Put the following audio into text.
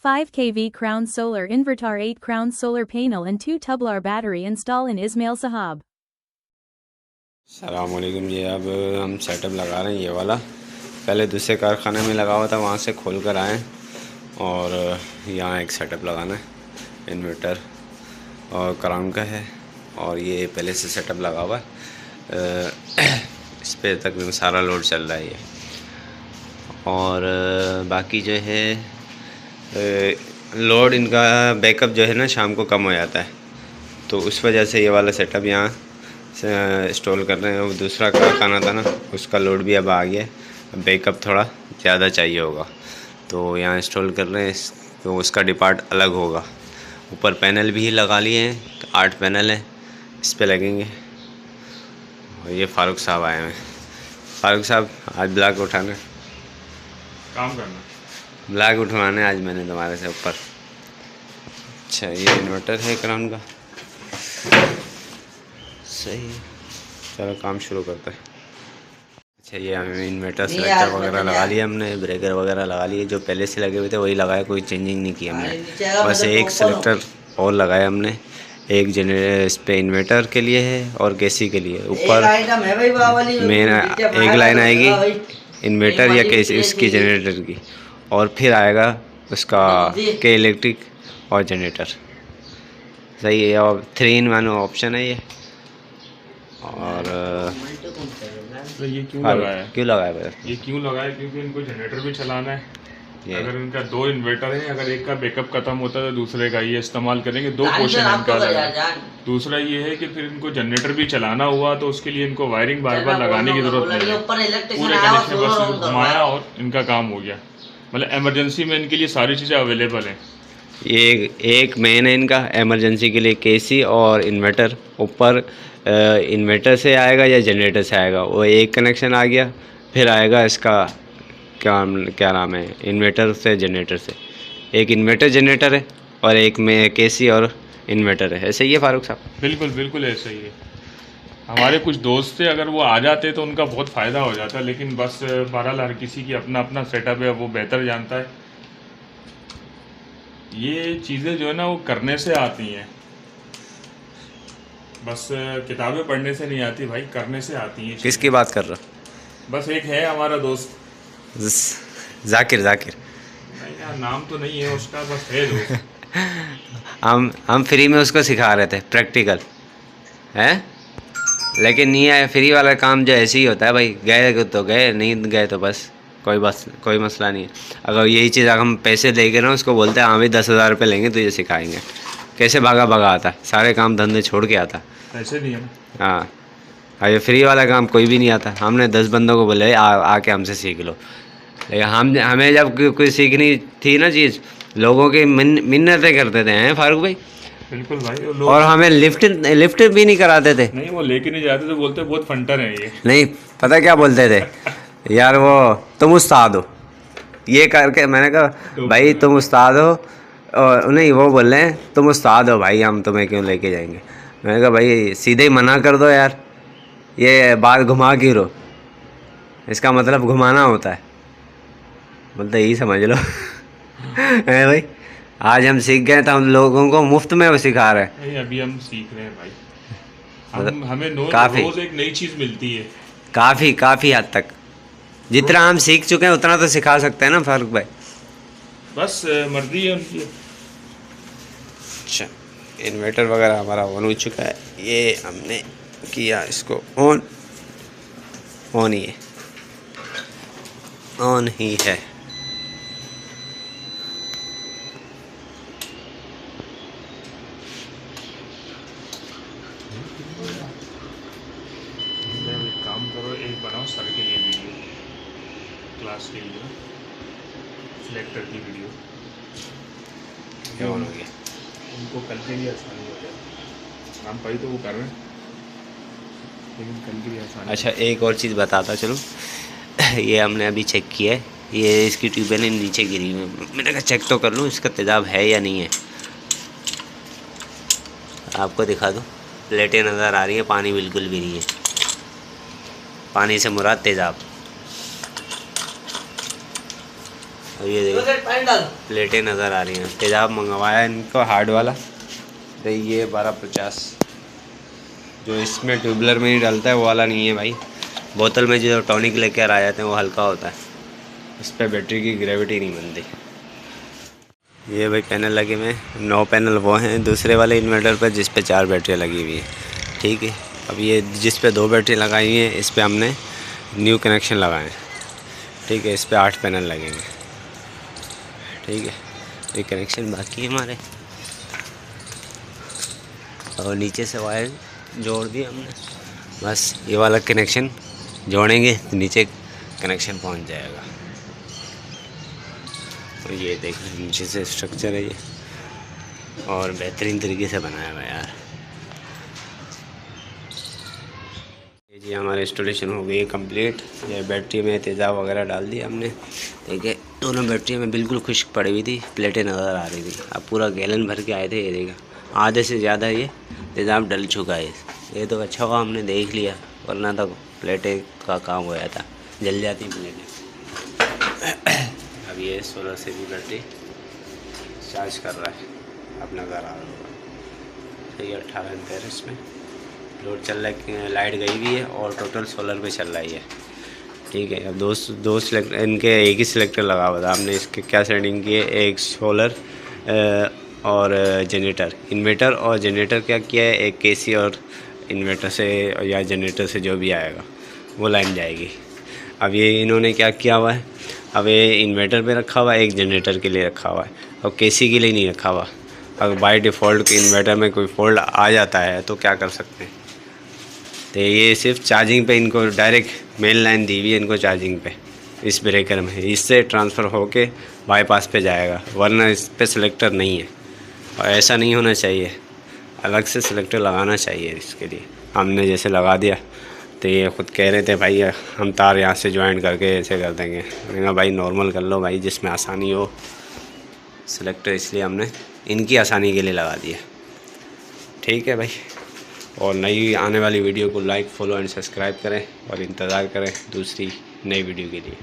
5 kV Crown Solar Inverter 8 Crown Solar Panel and 2 Tublar battery install in Ismail Sahab. अस्सलामुअलैकुम। ये अब हम setup लगा रहे हैं ये वाला। पहले दूसरे कारखाने में लगा हुआ था, वहाँ से खोल कर आए और यहाँ एक सेटअप लगाना है। इन्वर्टर और क्राउन का है और ये पहले से सेटअप लगा हुआ है। इस पे तक सारा लोड चल रहा है ये। और बाकी जो है लोड इनका बैकअप जो है ना शाम को कम हो जाता है, तो उस वजह से ये वाला सेटअप यहाँ इंस्टॉल कर रहे हैं। वो दूसरा कारखाना था ना, उसका लोड भी अब आ गया है, बैकअप थोड़ा ज़्यादा चाहिए होगा तो यहाँ इंस्टॉल कर रहे हैं। तो उसका डिपार्ट अलग होगा। ऊपर पैनल भी लगा लिए हैं, 8 पैनल हैं, इस पे लगेंगे। और ये फ़ारूक साहब आए हैं। फ़ारूक साहब आज ब्लॉक उठाना काम करना, ब्लॉक उठवाने आज मैंने तुम्हारे से ऊपर। अच्छा, ये इन्वर्टर है क्राउन का, सही है। चलो काम शुरू करते हैं। अच्छा, ये हमें इन्वर्टर सेलेक्टर वगैरह लगा लिया हमने, ब्रेकर वगैरह लगा लिए, जो पहले से लगे हुए थे वही लगाया, कोई चेंजिंग नहीं की हमने। बस एक सेलेक्टर और लगाया हमने, एक जनरेटर इस पे इन्वर्टर के लिए है और केसी के लिए। ऊपर मेन एक लाइन आएगी इन्वर्टर या केसी इसकी जनरेटर की, और फिर आएगा उसका के इलेक्ट्रिक और जनरेटर। सही है। और 3 in 1 ऑप्शन है ये। और तो ये क्यों लगाया है? क्यों लगाया भाई? ये क्यों लगाया? क्योंकि इनको जनरेटर भी चलाना है। अगर इनका 2 इन्वर्टर है, अगर एक का बैकअप खत्म होता है तो दूसरे का ये इस्तेमाल करेंगे। 2 पोर्शन इनका लगा। दूसरा ये है कि फिर इनको जनरेटर भी चलाना हुआ तो उसके लिए इनको वायरिंग बार बार लगाने की जरूरत नहीं है। पूरे कनेक्शन बस घुमाया और इनका काम हो गया। मतलब इमरजेंसी में इनके लिए सारी चीज़ें अवेलेबल हैं। ये एक मेन है इनका इमरजेंसी के लिए केसी और इन्वर्टर। ऊपर इन्वर्टर से आएगा या जनरेटर से आएगा, वो एक कनेक्शन आ गया। फिर आएगा इसका क्या नाम है, इन्वर्टर से जनरेटर से। एक इन्वर्टर जनरेटर है और एक में केसी और इन्वर्टर है। ऐसे ही है फ़ारूक साहब? बिल्कुल बिल्कुल ऐसा ही है। हमारे कुछ दोस्त थे, अगर वो आ जाते तो उनका बहुत फ़ायदा हो जाता, लेकिन बस बहरहाल हर किसी की अपना अपना सेटअप है, वो बेहतर जानता है। ये चीज़ें जो है ना वो करने से आती हैं, बस किताबें पढ़ने से नहीं आती भाई, करने से आती हैं। किसकी बात कर रहा? बस एक है हमारा दोस्त जाकिर। नहीं यार, नाम तो नहीं है उसका, बस है दोस्त। हम फ्री में उसको सिखा रहे थे प्रैक्टिकल है, लेकिन नहीं आया। फ्री वाला काम जो ऐसे ही होता है भाई, गए तो गए, नहीं गए तो बस कोई मसला नहीं है। अगर यही चीज़ अगर हम पैसे दे के ना उसको बोलते हैं हाँ भाई 10,000 रुपये लेंगे तुझे सिखाएंगे, कैसे भागा आता, सारे काम धंधे छोड़ के आता। ऐसे नहीं है ना। हाँ, ये फ्री वाला काम कोई भी नहीं आता। हमने 10 बंदों को बोले आके हमसे सीख लो, लेकिन हमें जब कोई सीखनी थी ना चीज़, लोगों की मिन्नतें करते थे हैं फ़ारूक भाई। बिल्कुल भाई। और हमें लिफ्ट भी नहीं कराते थे। नहीं, वो लेके नहीं जाते तो बोलते बहुत फंटर है ये। नहीं पता क्या बोलते थे यार, वो तुम उस्ताद हो, ये करके। मैंने कहा भाई तुम उस्ताद हो, और नहीं वो बोल रहे हैं तुम उस्ताद हो भाई, हम तुम्हें क्यों लेके जाएंगे। मैंने कहा भाई सीधे ही मना कर दो यार, ये बात घुमा क्यों रहो, इसका मतलब घुमाना होता है, बोलते यही समझ लो। है भाई, आज हम सीख गए तो हम लोगों को मुफ्त में वो सिखा रहे हैं। नहीं, अभी हम सीख रहे हैं भाई। हमें रोज एक नई चीज़ मिलती है। काफ़ी हद तक जितना हम सीख चुके हैं उतना तो सिखा सकते हैं ना फारूक भाई। बस मर्जी है उनकी। अच्छा, इन्वर्टर वगैरह हमारा ऑन हो चुका है। ये हमने किया इसको ऑन ही है। काम करो, एक बनाओ सर के लिए वीडियो, क्लास के लिए सिलेक्टर की वीडियो। ये ऑन हो गया, उनको कल के लिए आसानी हो जाए। हम भाई तो वो कर रहे हैं, लेकिन कल के लिए आसानी। अच्छा, एक और चीज़ बताता चलो। ये हमने अभी चेक किया है, ये इसकी ट्यूबें नीचे गिरी हुई है। मैंने कहा चेक तो कर लूँ इसका तेज़ाब है या नहीं है। आपको दिखा दो, प्लेटें नज़र आ रही है, पानी बिल्कुल भी नहीं है। पानी से मुराद तेज़ाब। और ये देखिए प्लेटें नज़र आ रही हैं। तेजाब मंगवाया इनको हार्ड वाला, तो ये 1250 जो इसमें ट्यूबलर में नहीं डालता है वो वाला नहीं है भाई। बोतल में जो टॉनिक लेकर आ जाते हैं वो हल्का होता है, उस पर बैटरी की ग्रेविटी नहीं बनती। ये भाई पैनल लगे हुए हैं, 9 पैनल वो हैं दूसरे वाले इन्वर्टर पर जिस पे 4 बैटरियाँ लगी हुई हैं। ठीक है, अब ये जिस पे 2 बैटरी लगाई हुई हैं इस पे हमने न्यू कनेक्शन लगाए। ठीक है, इस पे 8 पैनल लगेंगे। ठीक है, ये कनेक्शन बाकी है हमारे, और नीचे से वायर जोड़ दिए हमने, बस ये वाला कनेक्शन जोड़ेंगे तो नीचे कनेक्शन पहुंच जाएगा। और ये देखिए नीचे से स्ट्रक्चर है ये, और बेहतरीन तरीके से बनाया हुआ है यार। ये जी हमारा इंस्टॉलेशन हो गई है कंप्लीट। ये बैटरी में तेज़ाब वगैरह डाल दिया हमने। ठीक है, दोनों बैटरी में बिल्कुल खुश्क पड़ी हुई थी, प्लेटें नज़र आ रही थी। अब पूरा गैलन भर के आए थे, ये देखा आधे से ज़्यादा ये तेज़ाब डल चुका है। ये तो अच्छा हुआ हमने देख लिया, वरना तो प्लेटें का काम हो जाता, जल जाती प्लेटें। अब ये 16 से भी बैटरी चार्ज कर रहा है, अब नज़र आ रहा होगा। सही 18 एम्पीयर इसमें लोड चल रहा है, लाइट गई भी है और टोटल सोलर पे चल रही है। ठीक है, अब दो सिलेक्टर, इनके एक ही सिलेक्टर लगा हुआ था। हमने इसके क्या सेटिंग की है, एक सोलर और जनरेटर, इन्वर्टर और जनरेटर क्या किया है, एक केसी और इन्वर्टर से या जनरेटर से जो भी आएगा वो लाइन जाएगी। अब ये इन्होंने क्या किया हुआ है, अब ये इन्वर्टर पे रखा हुआ है, एक जनरेटर के लिए रखा हुआ है और केसी के लिए नहीं रखा हुआ। अगर बाय डिफ़ॉल्ट इन्वर्टर में कोई फॉल्ट आ जाता है तो क्या कर सकते हैं। तो ये सिर्फ चार्जिंग पे इनको डायरेक्ट मेन लाइन दी हुई है इनको चार्जिंग पे, इस ब्रेकर में, इससे ट्रांसफ़र होके बाईपास पे जाएगा, वरना इस पे सिलेक्टर नहीं है। और ऐसा नहीं होना चाहिए, अलग से सिलेक्टर लगाना चाहिए इसके लिए। हमने जैसे लगा दिया तो ये ख़ुद कह रहे थे भाई हम तार यहाँ से ज्वाइन करके ऐसे कर देंगे। मैंने कहा भाई नॉर्मल कर लो भाई, जिसमें आसानी हो सिलेक्टर, इसलिए हमने इनकी आसानी के लिए लगा दिया। ठीक है भाई, और नई आने वाली वीडियो को लाइक, फॉलो एंड सब्सक्राइब करें और इंतज़ार करें दूसरी नई वीडियो के लिए।